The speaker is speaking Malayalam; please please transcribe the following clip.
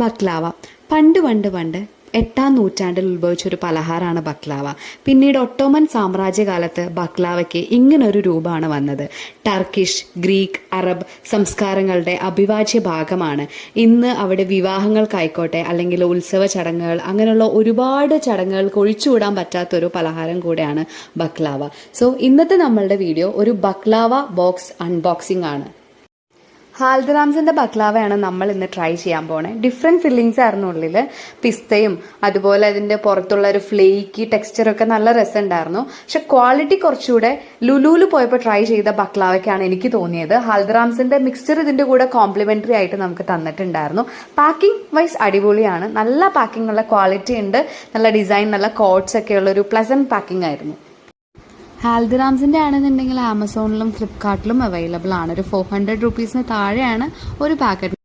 ബക്ലാവ പണ്ട് പണ്ട് പണ്ട് 8-ാം നൂറ്റാണ്ടിൽ ഉത്ഭവിച്ചൊരു പലഹാരമാണ് ബക്ലാവ. പിന്നീട് ഒട്ടോമൻ സാമ്രാജ്യകാലത്ത് ബക്ലാവയ്ക്ക് ഇങ്ങനൊരു രൂപമാണ് വന്നത്. ടർക്കിഷ്, ഗ്രീക്ക്, അറബ് സംസ്കാരങ്ങളുടെ അവിഭാജ്യ ഭാഗമാണ്. ഇന്ന് അവിടെ വിവാഹങ്ങൾക്കായിക്കോട്ടെ അല്ലെങ്കിൽ ഉത്സവ ചടങ്ങുകൾ, അങ്ങനെയുള്ള ഒരുപാട് ചടങ്ങുകൾക്ക് ഒഴിച്ചുകൂടാൻ പറ്റാത്തൊരു പലഹാരം കൂടെയാണ് ബക്ലാവ. സോ ഇന്നത്തെ നമ്മളുടെ വീഡിയോ ഒരു ബക്ലാവ ബോക്സ് അൺബോക്സിംഗ് ആണ്. ഹാൽദിറാംസിന്റെ ബക്ലാവയാണ് നമ്മൾ ഇന്ന് ട്രൈ ചെയ്യാൻ പോണേ. ഡിഫറെന്റ് ഫില്ലിങ്സ് ആയിരുന്നു ഉള്ളിൽ. പിസ്തയും അതുപോലെ അതിന്റെ പുറത്തുള്ള ഒരു ഫ്ലേക്കി ടെക്സ്ചറൊക്കെ നല്ല രസമുണ്ടായിരുന്നു. പക്ഷെ ക്വാളിറ്റി കുറച്ചുകൂടെ ലുലുവിൽ പോയപ്പോൾ ട്രൈ ചെയ്ത ബക്ലാവയ്ക്കാണ് എനിക്ക് തോന്നിയത്. ഹാൽദിറാംസിന്റെ മിക്സ്ചർ ഇതിന്റെ കൂടെ കോംപ്ലിമെന്ററി ആയിട്ട് നമുക്ക് തന്നിട്ടുണ്ടായിരുന്നു. പാക്കിംഗ് വൈസ് അടിപൊളിയാണ്. നല്ല പാക്കിംഗ്, നല്ല ക്വാളിറ്റി ഉണ്ട്, നല്ല ഡിസൈൻ, നല്ല കോട്ട്സ് ഒക്കെ ഉള്ള ഒരു പ്ലസന്റ് പാക്കിംഗ് ആയിരുന്നു. ഹാൽദിറാംസിന്റെ ആണെന്നുണ്ടെങ്കിൽ ആമസോണിലും ഫ്ലിപ്കാർട്ടിലും അവൈലബിൾ ആണ്. ഒരു 400 റുപ്പീസിന് താഴെയാണ് ഒരു പാക്കറ്റ്.